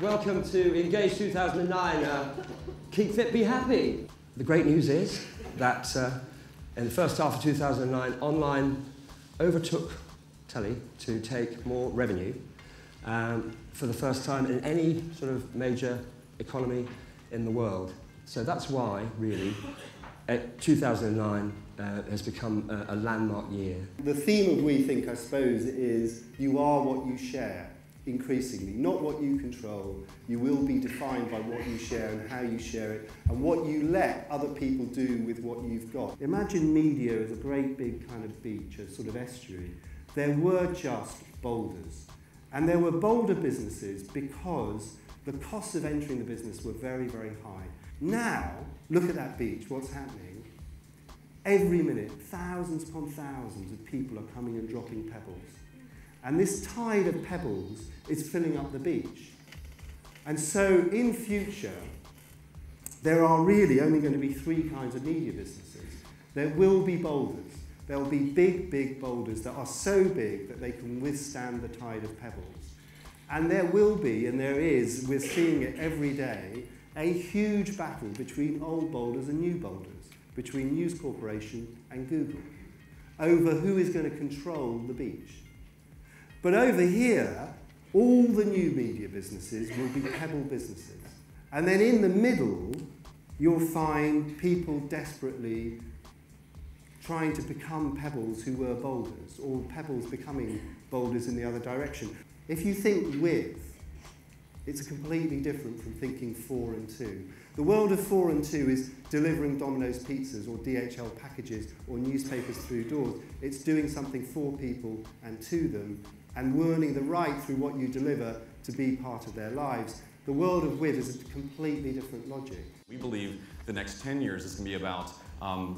welcome to Engage 2009. Keep fit, be happy. The great news is that in the first half of 2009, online overtook telly to take more revenue for the first time in any sort of major economy in the world. So that's why, really, 2009 has become a landmark year. The theme of We Think, I suppose, is you are what you share, increasingly, not what you control. You will be defined by what you share and how you share it, and what you let other people do with what you've got. Imagine media as a great big kind of beach, a sort of estuary. There were just boulders. And there were boulder businesses because the costs of entering the business were very, very high. Now, look at that beach, what's happening? Every minute, thousands upon thousands of people are coming and dropping pebbles. And this tide of pebbles is filling up the beach. And so, in future, there are really only going to be three kinds of media businesses. There will be boulders. There will be big, big boulders that are so big that they can withstand the tide of pebbles. And there will be, and there is, we're seeing it every day, a huge battle between old boulders and new boulders, between News Corporation and Google, over who is going to control the beach. But over here, all the new media businesses will be pebble businesses. And then in the middle, you'll find people desperately trying to become pebbles who were boulders, or pebbles becoming boulders in the other direction. If you think width, it's completely different from thinking 4 and 2. The world of 4 and 2 is delivering Domino's pizzas or DHL packages or newspapers through doors. It's doing something for people and to them and earning the right through what you deliver to be part of their lives. The world of width is a completely different logic. We believe the next 10 years is going to be about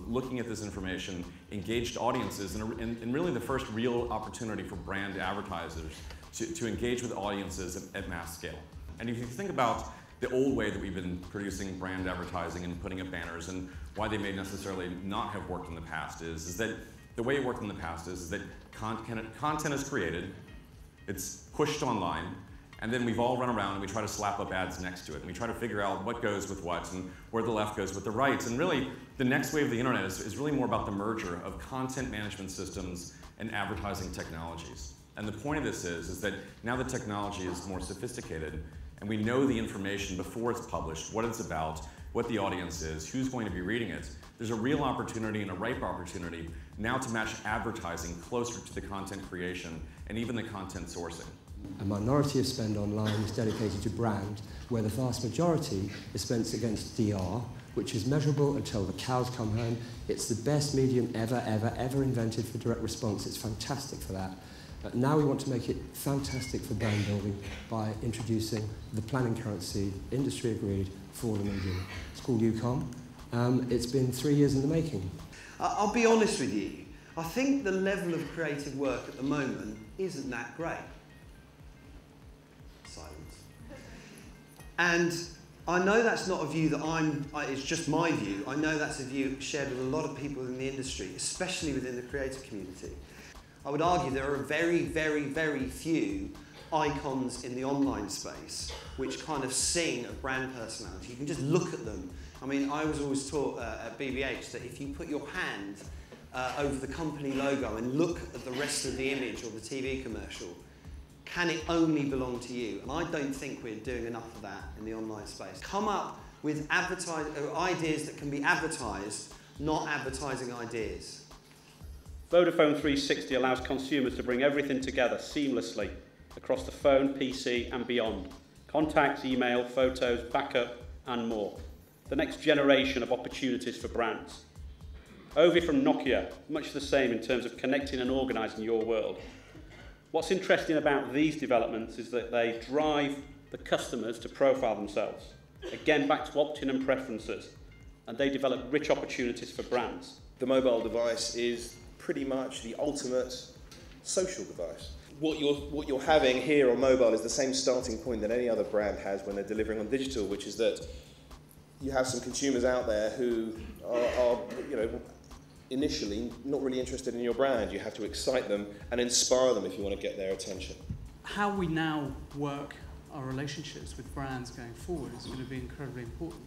looking at this information, engaged audiences, and really the first real opportunity for brand advertisers to engage with audiences at mass scale. And if you think about the old way that we've been producing brand advertising and putting up banners, and why they may necessarily not have worked in the past is that the way it worked in the past is that content is created, it's pushed online, and then we've all run around and we try to slap up ads next to it. And we try to figure out what goes with what and where the left goes with the right. And really, the next wave of the internet is really more about the merger of content management systems and advertising technologies. And the point of this is that now the technology is more sophisticated and we know the information before it's published, what it's about, what the audience is, who's going to be reading it. There's a real opportunity and a ripe opportunity now to match advertising closer to the content creation and even the content sourcing. A minority of spend online is dedicated to brand, where the vast majority is spent against DR, which is measurable until the cows come home. It's the best medium ever invented for direct response. It's fantastic for that. Now we want to make it fantastic for brand building by introducing the planning currency, industry agreed, for the medium. It's called UCOM. It's been 3 years in the making. I'll be honest with you. I think the level of creative work at the moment isn't that great. Silence. And I know that's not a view that it's just my view. I know that's a view shared with a lot of people in the industry, especially within the creative community. I would argue there are very, very, very few icons in the online space which kind of sing a brand personality. You can just look at them. I mean, I was always taught at BBH that if you put your hand over the company logo and look at the rest of the image or the TV commercial, can it only belong to you? And I don't think we're doing enough of that in the online space. Come up with ideas that can be advertised, not advertising ideas. Vodafone 360 allows consumers to bring everything together seamlessly across the phone, PC and beyond. Contacts, email, photos, backup and more. The next generation of opportunities for brands. Ovi from Nokia, much the same in terms of connecting and organising your world. What's interesting about these developments is that they drive the customers to profile themselves. Again, back to opt-in and preferences, and they develop rich opportunities for brands. The mobile device is pretty much the ultimate social device. What you're having here on mobile is the same starting point that any other brand has when they're delivering on digital, which is that you have some consumers out there who are initially not really interested in your brand. You have to excite them and inspire them if you want to get their attention. How we now work our relationships with brands going forward is going to be incredibly important.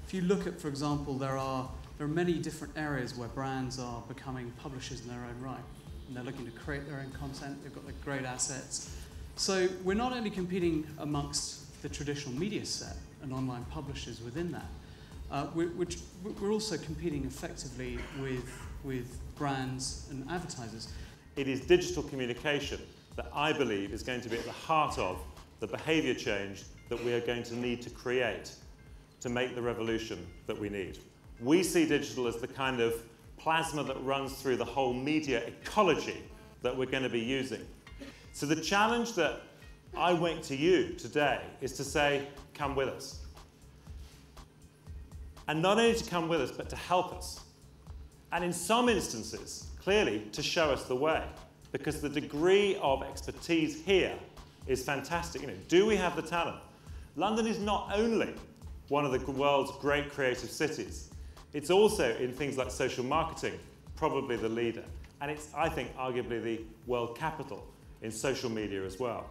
If you look at, for example, there are many different areas where brands are becoming publishers in their own right. And they're looking to create their own content, they've got their great assets. So we're not only competing amongst the traditional media set and online publishers within that, we're also competing effectively with brands and advertisers. It is digital communication that I believe is going to be at the heart of the behaviour change that we are going to need to create to make the revolution that we need. We see digital as the kind of plasma that runs through the whole media ecology that we're going to be using. So the challenge that I make to you today is to say, come with us. And not only to come with us, but to help us. And in some instances, clearly, to show us the way. Because the degree of expertise here is fantastic. Do we have the talent? London is not only one of the world's great creative cities, it's also in things like social marketing, probably the leader. And it's, I think, arguably the world capital in social media as well.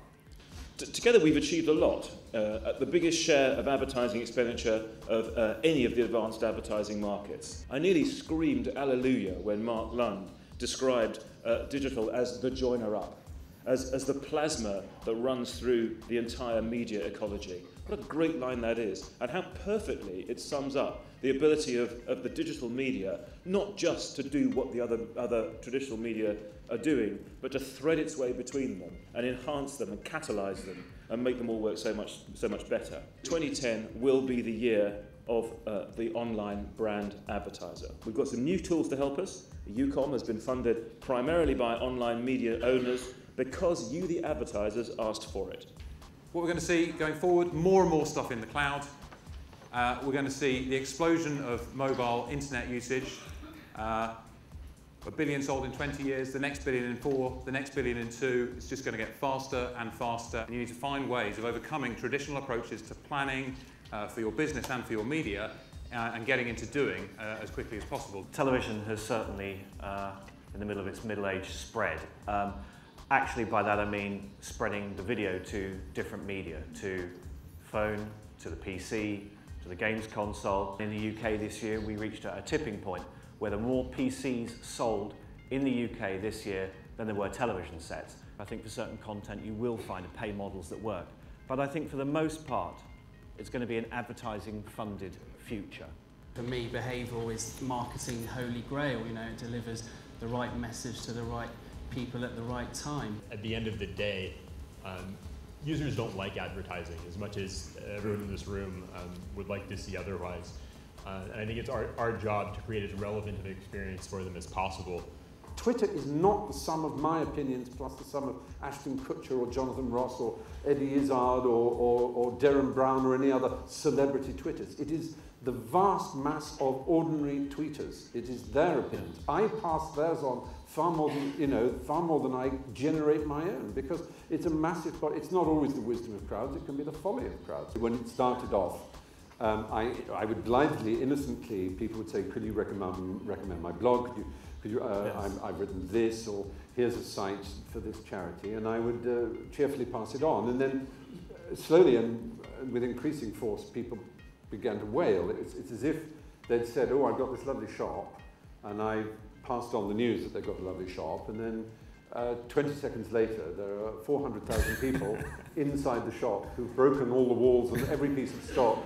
Together we've achieved a lot. The biggest share of advertising expenditure of any of the advanced advertising markets. I nearly screamed hallelujah when Mark Lund described digital as the joiner up, as the plasma that runs through the entire media ecology. What a great line that is, and how perfectly it sums up the ability of the digital media not just to do what the other traditional media are doing, but to thread its way between them and enhance them and catalyse them and make them all work so much better. 2010 will be the year of the online brand advertiser. We've got some new tools to help us. UCOM has been funded primarily by online media owners because you, the advertisers, asked for it. What we're going to see going forward, more and more stuff in the cloud. We're going to see the explosion of mobile internet usage. 1 billion sold in 20 years, the next billion in 4, the next billion in 2. It's just going to get faster and faster. And you need to find ways of overcoming traditional approaches to planning for your business and for your media and getting into doing as quickly as possible. Television has certainly, in the middle of its middle age, spread. Actually, by that I mean spreading the video to different media, to phone, to the PC, to the games console. In the UK this year, we reached a tipping point where there were more PCs sold in the UK this year than there were television sets. I think for certain content you will find pay models that work, but I think for the most part it's going to be an advertising-funded future. For me, behavioural is marketing holy grail. It delivers the right message to the right people at the right time. At the end of the day, users don't like advertising as much as everyone in this room would like to see otherwise. And I think it's our job to create as relevant an experience for them as possible. Twitter is not the sum of my opinions plus the sum of Ashton Kutcher or Jonathan Ross or Eddie Izzard or Derren Brown or any other celebrity Twitters. It is the vast mass of ordinary tweeters. It is their opinions. I pass theirs on far more than I generate my own, because it's a massive. It's not always the wisdom of crowds. It can be the folly of crowds. When it started off, I would blithely, innocently, people would say, "Could you recommend my blog? Could you yes. I've written this," or "Here's a site for this charity," and I would cheerfully pass it on. And then slowly and with increasing force, people began to wail. It's as if they'd said, "Oh, I've got this lovely shop," and I passed on the news that they've got a lovely shop, and then 20 seconds later, there are 400,000 people inside the shop who've broken all the walls and every piece of stock,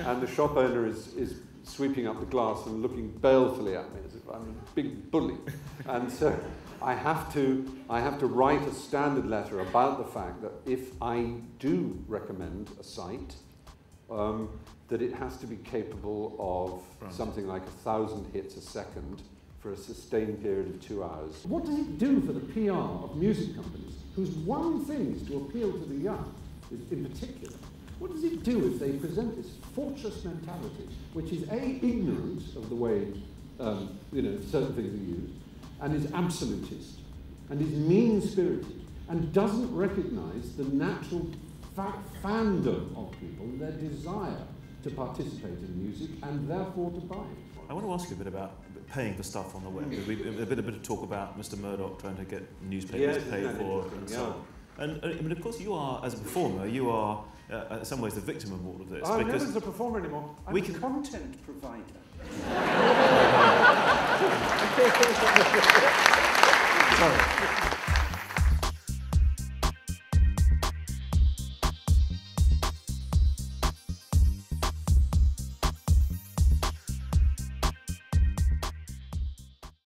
and the shop owner is sweeping up the glass and looking balefully at me as if I'm a big bully. And so I have to write a standard letter about the fact that if I do recommend a site, that it has to be capable of something like 1,000 hits a second for a sustained period of 2 hours. What does it do for the PR of music companies, whose one thing is to appeal to the young, in particular? What does it do if they present this fortress mentality, which is A, ignorant of the way certain things are used, and is absolutist, and is mean-spirited, and doesn't recognise the natural fandom of people, their desire to participate in music, and therefore to buy it? I want to ask you a bit about paying for stuff on the web. A bit of talk about Mr. Murdoch trying to get newspapers paid for and so And I mean, of course, you are, as a performer, you are in some ways the victim of all of this. I'm because not as a performer anymore. I'm a content provider.